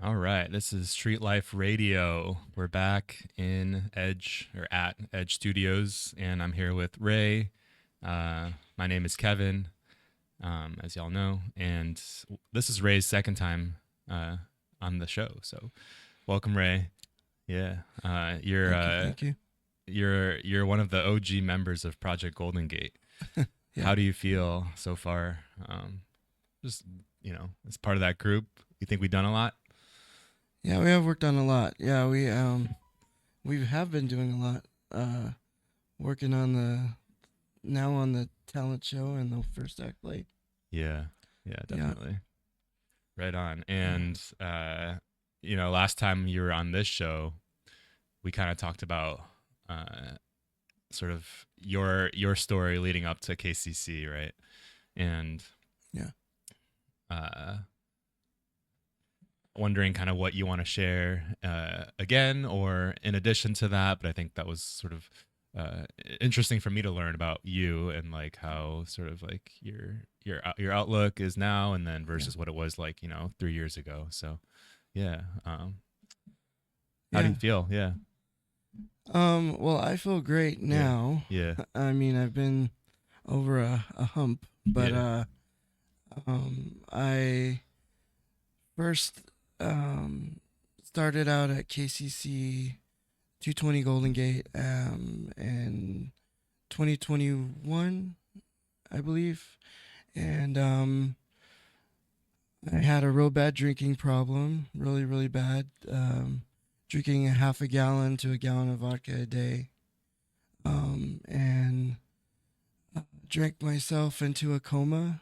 All right, this is Street Life Radio. We're back in Edge or at Edge Studios, and I'm here with Ray. My name is Kevin, as y'all know, and this is Ray's second time on the show. So, welcome, Ray. Yeah, Thank you. you're one of the OG members of Project Golden Gate. Yeah. How do you feel so far? Just as part of that group, you think we've done a lot? Yeah, we have worked on a lot. Yeah, we have been doing a lot. Working on the talent show and the first act play. Yeah, definitely. Right on. And last time you were on this show, we kind of talked about sort of your story leading up to KCC, right? And wondering kind of what you want to share again or in addition to that, but I think that was sort of interesting for me to learn about you and like how sort of like your outlook is now and then versus what it was like 3 years ago. So how do you feel? Well, I feel great now. I mean, I've been over a hump, but I first started out at KCC 220 Golden Gate in 2021, I believe. And I had a real bad drinking problem, really, really bad. Drinking a half a gallon to a gallon of vodka a day. And drank myself into a coma.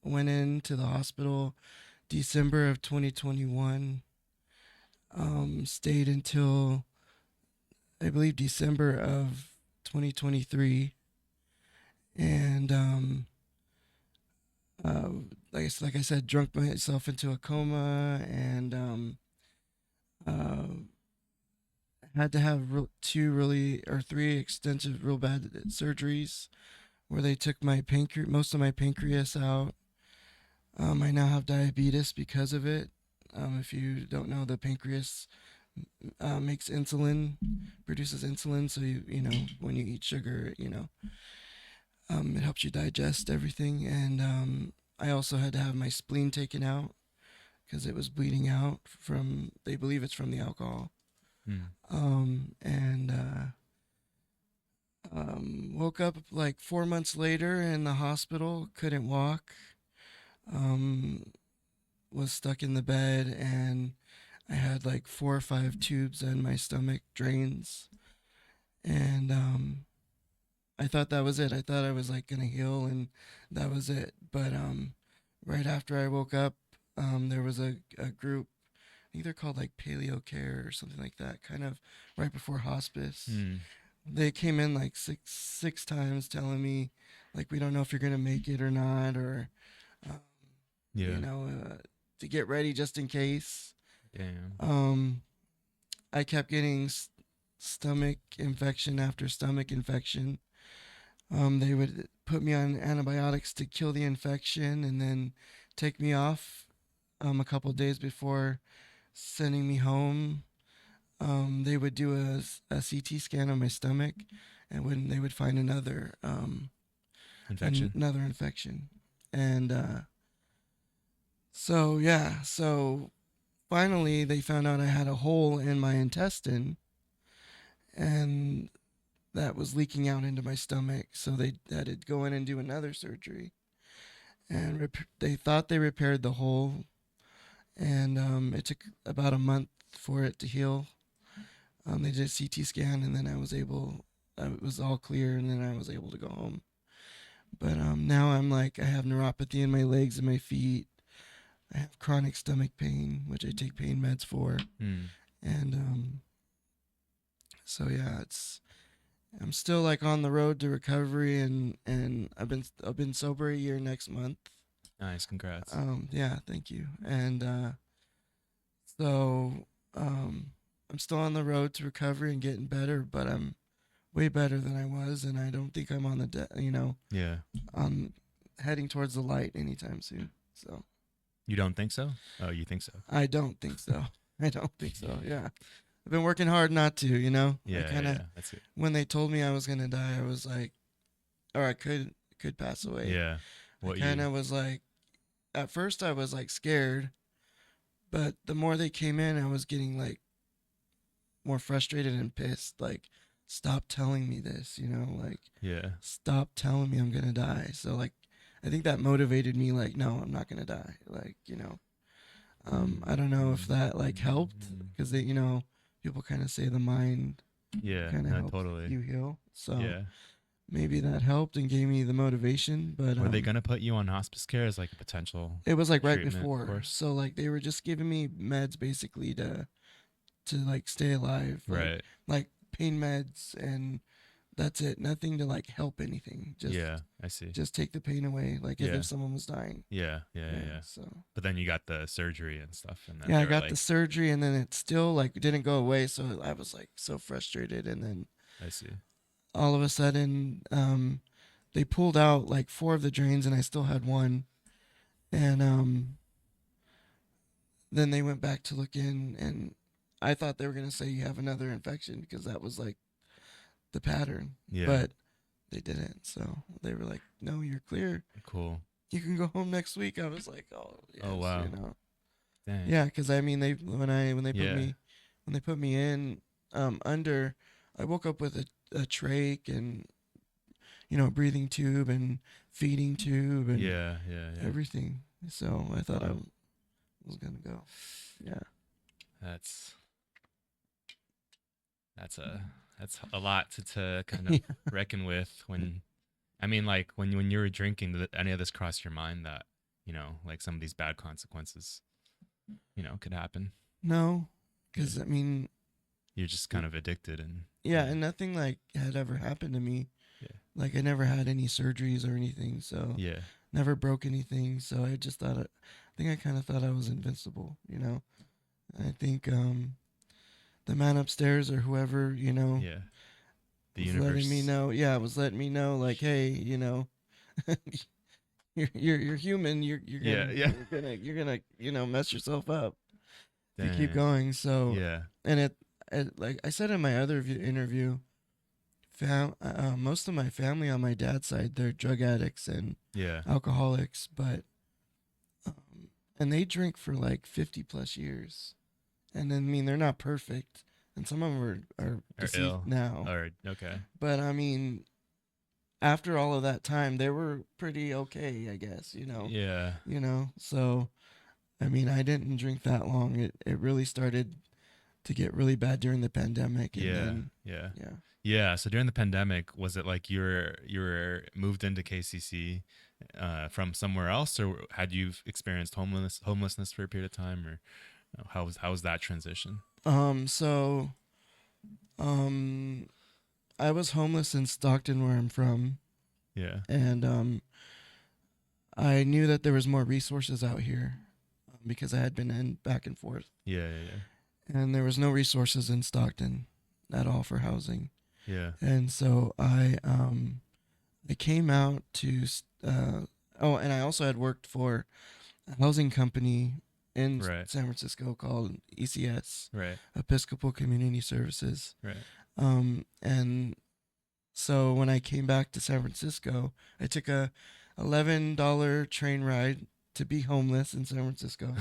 Went into the hospital December of 2021. Stayed until I believe December of 2023, and like I said, drunk myself into a coma, and had to have three extensive, real bad surgeries, where they took most of my pancreas out. I now have diabetes because of it. If you don't know, the pancreas makes insulin, produces insulin. So when you eat sugar, it helps you digest everything. And I also had to have my spleen taken out because it was bleeding out they believe it's from the alcohol. Woke up like 4 months later in the hospital, couldn't walk. Was stuck in the bed, and I had like 4 or 5 tubes in my stomach, drains, and I thought that was it. I thought I was like gonna heal and that was it. But right after I woke up, there was a group, I think they're called like Paleo Care or something like that, kind of right before hospice. They came in like six times telling me like, we don't know if you're gonna make it or not, or to get ready just in case. I kept getting stomach infection after stomach infection. They would put me on antibiotics to kill the infection and then take me off a couple of days before sending me home. They would do a CT scan on my stomach, and when they would find another infection. And so finally they found out I had a hole in my intestine, and that was leaking out into my stomach. So they had to go in and do another surgery, and they thought they repaired the hole, and it took about a month for it to heal. They did a CT scan, and then it was all clear, and then I was able to go home. But now I have neuropathy in my legs and my feet. I have chronic stomach pain, which I take pain meds for. And so yeah, I'm still like on the road to recovery, and I've been sober a year next month. Nice, congrats. Yeah, thank you. And so I'm still on the road to recovery and getting better, but I'm way better than I was, and I don't think I'm on the I'm heading towards the light anytime soon. So You don't think so? Oh, you think so? I don't think so. I don't think so. Yeah. I've been working hard not to, you know. I Yeah, kind of yeah. That's it. when they told me I was gonna die, I was like, or I could pass away. Yeah. I What kind you? of was like, at first I was like scared, but the more they came in, I was getting like more frustrated and pissed. Like, stop telling me this, you know, like Yeah. stop telling me I'm gonna die. So like, I think that motivated me. Like, no, I'm not gonna die. Like, you know, I don't know if that like helped because they, you know, people kind of say the mind Yeah. kind of No, helps totally. you heal. So Yeah. maybe that helped and gave me the motivation. But Were they gonna put you on hospice care as like a potential it was like right treatment before. course? So like they were just giving me meds basically to like stay alive, Right. like pain meds, and that's it. Nothing to like help anything. Yeah. I see. Just take the pain away, like as Yeah. if someone was dying. Yeah. Yeah. Yeah. Yeah. Yeah. So But then you got the surgery and stuff, and then yeah, they I were got the like, surgery, and then it still like didn't go away. So I was like so frustrated, and then I see. all of a sudden, they pulled out like four of the drains, and I still had one, and then they went back to look in, and I thought they were gonna say you have another infection because that was like the pattern, Yeah. but they didn't. So they were like, "No, you're clear. Cool. You can go home next week." I was like, "Oh, yes, Oh wow. you know." Dang. Yeah, because I mean, they when they put Yeah. me when they put me in under, I woke up with a trach and you know breathing tube and feeding tube and Yeah. Yeah. Yeah. everything. So I thought I Wow. was gonna go. Yeah. That's that's a that's a lot to kind Yeah. of reckon with when I mean like when you were drinking did any of this cross your mind that like some of these bad consequences could happen. No, Yeah. because I mean, You're just kind of addicted and yeah, and nothing like had ever happened to me. yeah. Like I never had any surgeries or anything, so Yeah. never broke anything. So I just thought, I think I kind of thought I was invincible. You know, I think the man upstairs or whoever, you know, Yeah. The was universe. letting me know. Yeah, was letting me know, like, hey, you know, you're human. Yeah, yeah. you're gonna you know mess yourself up if you keep Dang. going. So Yeah. and it like I said in my other interview, most of my family on my dad's side, they're drug addicts and Yeah. alcoholics, but and they drink for like 50 plus years, and then I mean they're not perfect, and some of them are Or deceased ill. now, Or okay. but I mean after all of that time they were pretty okay, I guess, Yeah. you know. So I mean I didn't drink that long. It really started to get really bad during the pandemic, and Yeah. then Yeah. yeah. Yeah. So during the pandemic, was it like you were moved into KCC from somewhere else, or had you experienced homelessness for a period of time, or how was that transition? So um I was homeless in Stockton where I'm from, Yeah. and I knew that there was more resources out here because I had been in back and forth, Yeah. Yeah. and there was no resources in Stockton at all for housing. Yeah. And so I came out to oh, and I also had worked for a housing company in Right. San Francisco called ECS, Right. Episcopal Community Services. Right. And so when I came back to San Francisco, I took a $11 train ride to be homeless in San Francisco,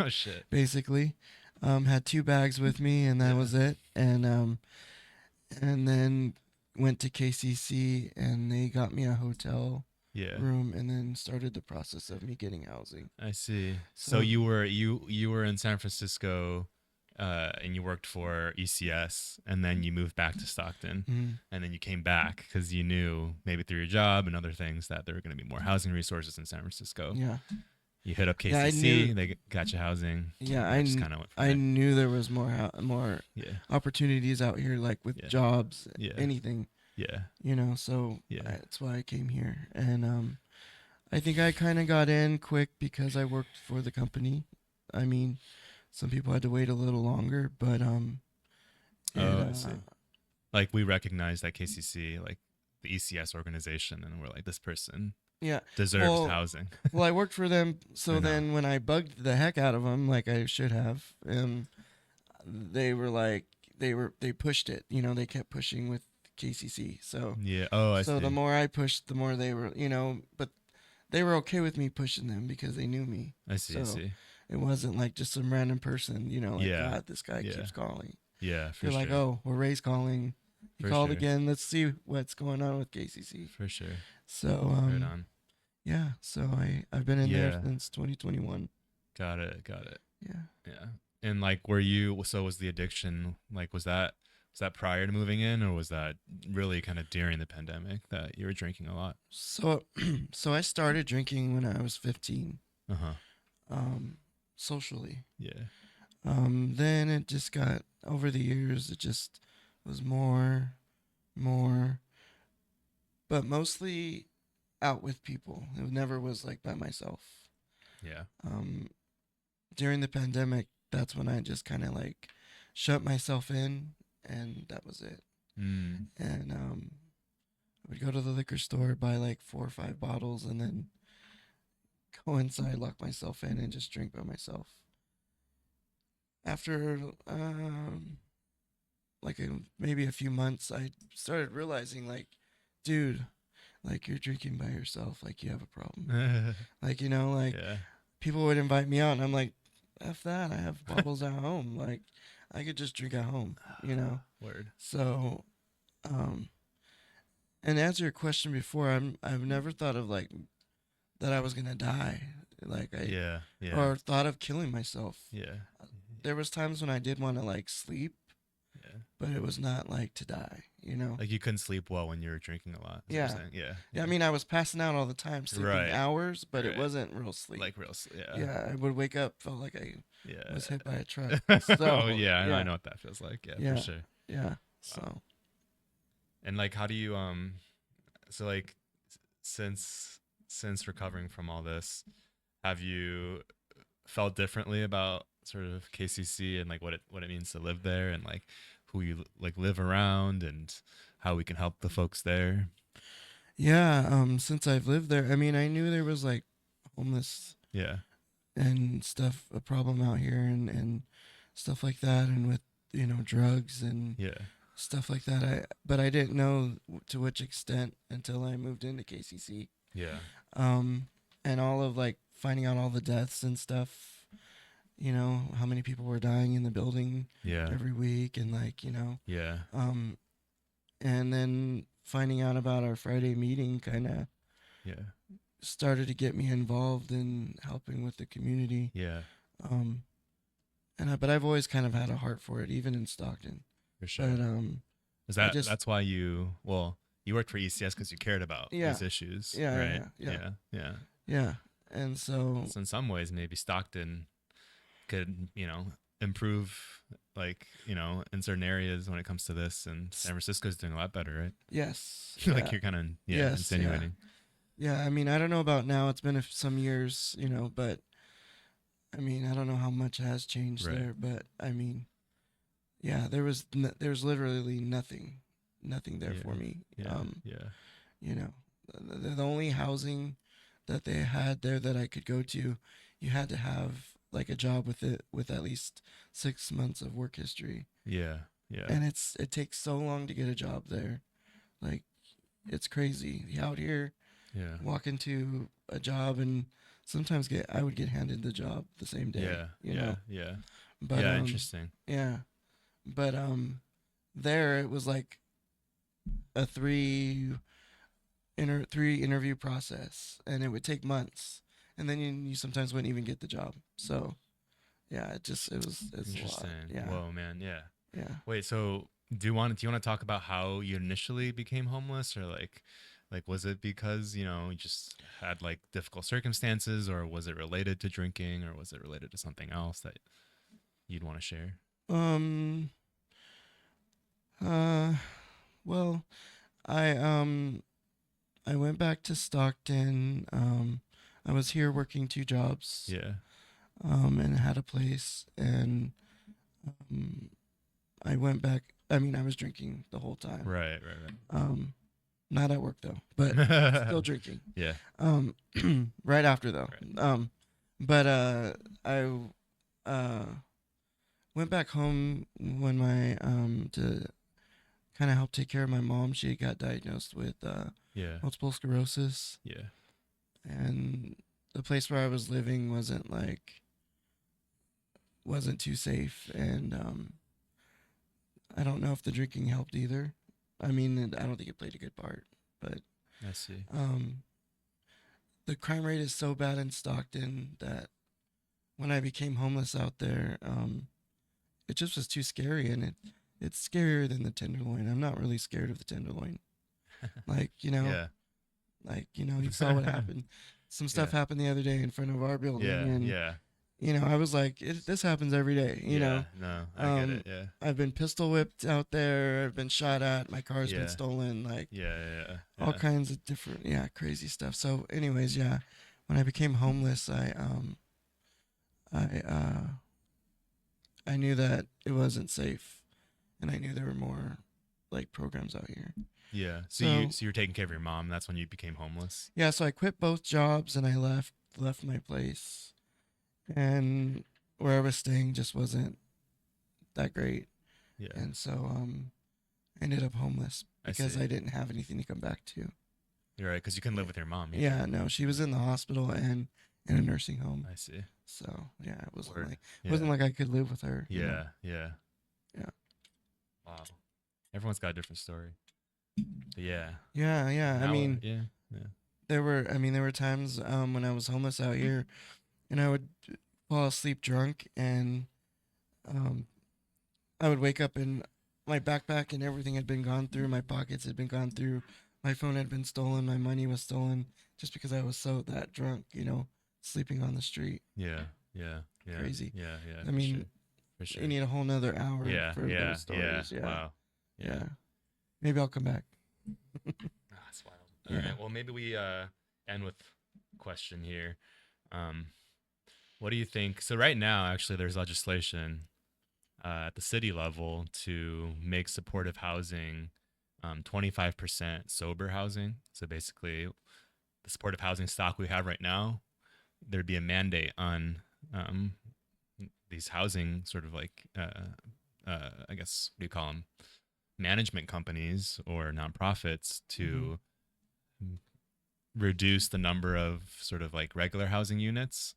Oh shit. basically. Had two bags with me, and that Yeah. was it. And then went to KCC, and they got me a hotel Yeah. room, and then started the process of me getting housing. I see. So So you were in San Francisco, and you worked for ECS, and then you moved back to Stockton, mhm, and then you came back because you knew maybe through your job and other things that there were going to be more housing resources in San Francisco. yeah, You hit up KCC, Yeah, I knew- they got you housing. yeah, and it just kind of went from I there. knew there was more Yeah. opportunities out here, like with Yeah. jobs, Yeah. anything, Yeah. you know. So Yeah. that's why I came here, and I think I kind of got in quick because I worked for the company. I mean, some people had to wait a little longer, but I see. Like we recognized that KCC, like the ECS organization, and we're like, this person Yeah. deserves Well, housing. well, I worked for them, I so know. then when I bugged the heck out of them, like I should have, they were like, they pushed it. You know, they kept pushing with KCC. So, Yeah. Oh, I so the see. more I pushed, the more they were, but they were okay with me pushing them because they knew me. I see. I So see. it wasn't like just some random person, like, Yeah. God, this guy Yeah. keeps calling. Yeah. For They're like, sure. oh, well, Ray's calling. He For called sure. again. Let's see what's going on with KCC. For sure. So, Right on. yeah. So I've been in there Yeah. since 2021. Got it. Got it. Yeah. Yeah. And like, were you? So was the addiction like? Was that prior to moving in, or was that really kind of during the pandemic that you were drinking a lot? So, so I started drinking when I was 15, Uh huh. um, socially. Yeah. Then it just got over the years. It just was more, but mostly out with people. It never was like by myself. Yeah. Um, During the pandemic, that's when I just kind of like shut myself in, and that was it. Mm. And I would go to the liquor store, buy like 4 or 5 bottles, and then go inside, lock myself in, and just drink by myself. After maybe a few months, I started realizing, like, dude, like, you're drinking by yourself, like you have a problem. Like, like Yeah. people would invite me out, and I'm like, F that, I have bottles at home. Like, I could just drink at home. Word. So, and to answer your question before, I've never thought of like that I was gonna die, like Yeah. Yeah. or thought of killing myself. Yeah. There was times when I did want to like sleep, Yeah. but it was not like to die. Like you couldn't sleep well when you were drinking a lot. Is what Yeah. you're saying? Yeah. Yeah, I mean, I was passing out all the time, sleeping Right. hours, but it Right. wasn't real sleep. Like real. Yeah. Yeah, I would wake up, felt like I Yeah. was hit by a truck. Oh So yeah, I yeah, know what that feels like. Yeah, yeah, for sure. yeah. Wow. So And like, how do you so like, since recovering from all this, have you felt differently about sort of KCC and like what it means to live there and like who you like live around and how we can help the folks there? yeah, since I've lived there, I mean, I knew there was like homeless Yeah. and stuff, a problem out here, and stuff like that, and with drugs and Yeah. stuff like that. But I didn't know to which extent until I moved into KCC. Yeah. And all of like finding out all the deaths and stuff. How many people were dying in the building Yeah. every week, and like Yeah. and then finding out about our Friday meeting kind of Yeah. started to get me involved in helping with the community. Yeah. Um, but I've always kind of had a heart for it, even in Stockton. For sure. But Is I that just that's why you worked for ECS because you cared about Yeah. these issues, Yeah, yeah, right? yeah, yeah. Yeah. yeah, and so So in some ways, maybe Stockton could, improve, like, in certain areas when it comes to this, and San Francisco's doing a lot better, right? yes, Like yeah, you're kind of yes, insinuating. yeah. I mean, I don't know about now. It's been some years, but I mean, I don't know how much has changed Right. there. But I mean, yeah, there was literally nothing there Yeah. for me. Yeah. Yeah. You know, the only housing that they had there that I could go to, you had to have like a job with at least 6 months of work history, Yeah. Yeah. and it takes so long to get a job there, like it's crazy. Out here, Yeah. walk into a job and sometimes I would get handed the job the same day. Yeah. Yeah. Yeah. But Yeah. Interesting. yeah, but there it was like a three interview process, and it would take months, and then you sometimes wouldn't even get the job. So yeah, it's a lot. Interesting. Yeah, Whoa, man. Yeah. yeah. Wait. So do you want to talk about how you initially became homeless, or like was it because you just had like difficult circumstances, or was it related to drinking, or was it related to something else that you'd want to share? Um. Uh. Well, I went back to Stockton. I was here working 2 jobs. Yeah. And had a place, and I went back. I mean, I was drinking the whole time. Right. Right. Right. Um, Not at work though, but still drinking. Yeah. Um, right after though. Right. But I uh went back home when my to kind of help take care of my mom. She got diagnosed with Yeah. multiple sclerosis, Yeah. and the place where I was living wasn't too safe, and I don't know if the drinking helped either. I mean, I don't think it played a good part, but I see. the crime rate is so bad in Stockton that when I became homeless out there, it just was too scary, and it's scarier than the Tenderloin. I'm not really scared of the Tenderloin. Like, Yeah. You saw what happened. Some stuff Yeah. happened the other day in front of our building, Yeah. and Yeah. I was like, this happens every day. Yeah. No, I get it. Yeah. I've been pistol whipped out there. I've been shot at. My car's been Yeah. stolen. Like Yeah. Yeah. all kinds of different, crazy stuff. So, anyways, when I became homeless, I I knew that it wasn't safe, and I knew there were more like programs out here. Yeah. So you're taking care of your mom. That's when you became homeless. Yeah, so I quit both jobs and I left my place, and where I was staying just wasn't that great, Yeah. and so I ended up homeless because see. I didn't have anything to come back to. You're right, because you couldn't live with your mom. either. Yeah, no, she was in the hospital and in a nursing home. I see. So yeah, it wasn't Word. like Yeah. wasn't like I could live with her. you know? Yeah. Yeah. Yeah. Wow. Everyone's got a different story. But yeah. Yeah. I Now- mean, yeah. Yeah. there were times when I was homeless out here, and I would fall asleep drunk, and I would wake up and my backpack and everything had been gone through. My pockets had been gone through. My phone had been stolen. My money was stolen just because I was so that drunk. Sleeping on the street. Yeah. Yeah. Yeah. Crazy. Yeah. Yeah. I for mean, sure. For sure. You need a whole nother hour Yeah. for Yeah. those stories. Yeah. Wow. Yeah. Maybe I'll come back. That's wild. All Yeah. right. Well, maybe we end with a question here. What do you think? So right now, actually, there's legislation at the city level to make supportive housing 25% sober housing. So basically, the supportive housing stock we have right now, there'd be a mandate on these housing sort of like, I guess, what do you call them? Management companies or nonprofits to reduce the number of sort of like regular housing units,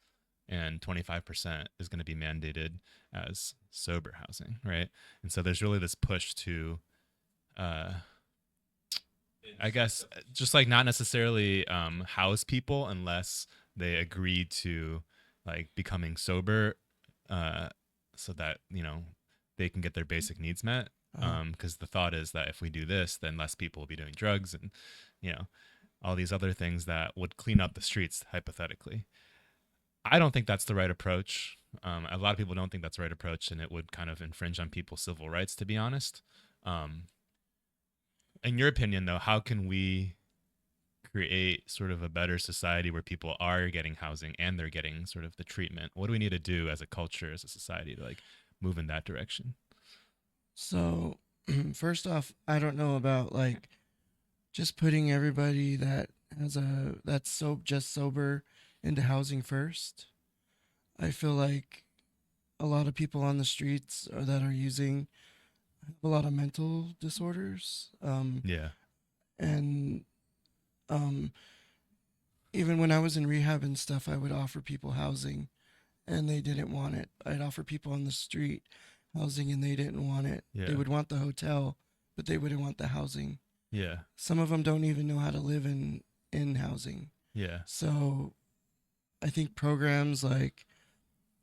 and 25% is going to be mandated as sober housing, right? And so there's really this push to I guess just like not necessarily house people unless they agree to like becoming sober, so that they can get their basic needs met. Because the thought is that if we do this, then less people will be doing drugs and all these other things that would clean up the streets hypothetically. I don't think that's the right approach. A lot of people don't think that's the right approach, and it would kind of infringe on people's civil rights, to be honest. In your opinion, though, how can we create sort of a better society where people are getting housing and they're getting sort of the treatment? What do we need to do as a culture, as a society, to like move in that direction? So, first off, I don't know about like just putting everybody that's just sober into housing first. I feel like a lot of people on the streets that are using have a lot of mental disorders. Yeah. And even when I was in rehab and stuff, I would offer people housing and they didn't want it. I'd offer people on the street housing and they didn't want it. Yeah. They would want the hotel, but they wouldn't want the housing. Yeah. Some of them don't even know how to live in housing. Yeah. So I think programs like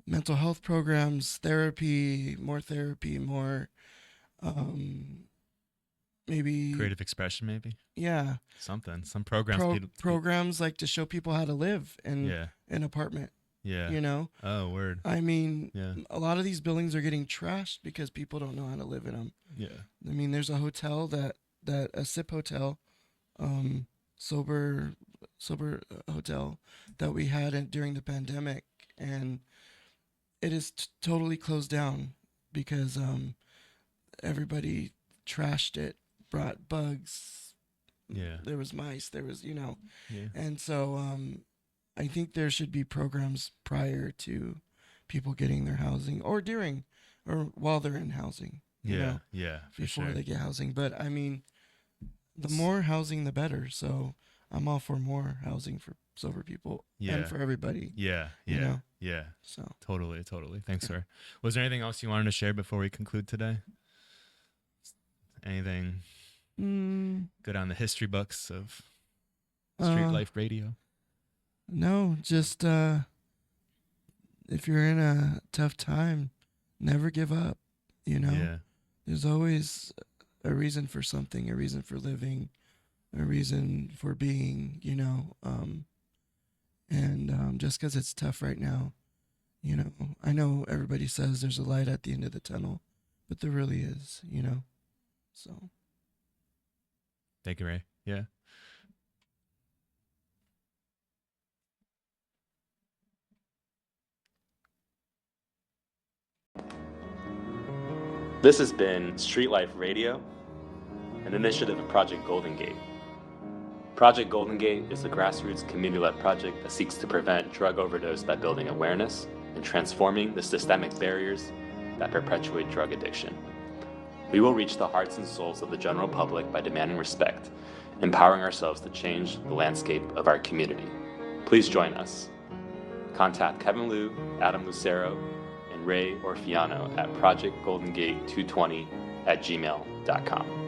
mental health programs, therapy, more maybe Creative expression, maybe some programs. programs like to show people how to live in Yeah. an apartment. Yeah. Oh, word. I mean, Yeah. a lot of these buildings are getting trashed because people don't know how to live in them. Yeah. I mean, there's a hotel that a SIP hotel, sober hotel that we had during the pandemic, and it is totally closed down because everybody trashed it, brought bugs, Yeah. there was mice, there was, Yeah. and so I think there should be programs prior to people getting their housing, or during, or while they're in housing, Yeah. Yeah. For before sure. they get housing. But I mean, the more housing, the better. So I'm all for more housing for sober people and Yeah. for everybody. Yeah. You Yeah. know? Yeah. So Totally. Thanks, sir. Was there anything else you wanted to share before we conclude today? Anything good on the history books of Street Life Radio? No, just if you're in a tough time, never give up. Yeah. There's always a reason for something, a reason for living, a reason for being. And just because it's tough right now, I know everybody says there's a light at the end of the tunnel, but there really is. So. Thank you, Ray. Yeah. This has been Street Life Radio, an initiative of Project Golden Gate. Project Golden Gate is a grassroots community-led project that seeks to prevent drug overdose by building awareness and transforming the systemic barriers that perpetuate drug addiction. We will reach the hearts and souls of the general public by demanding respect, empowering ourselves to change the landscape of our community. Please join us. Contact Kevin Liu, Adam Lucero, and Ray Orfiano at projectgoldengate220@gmail.com.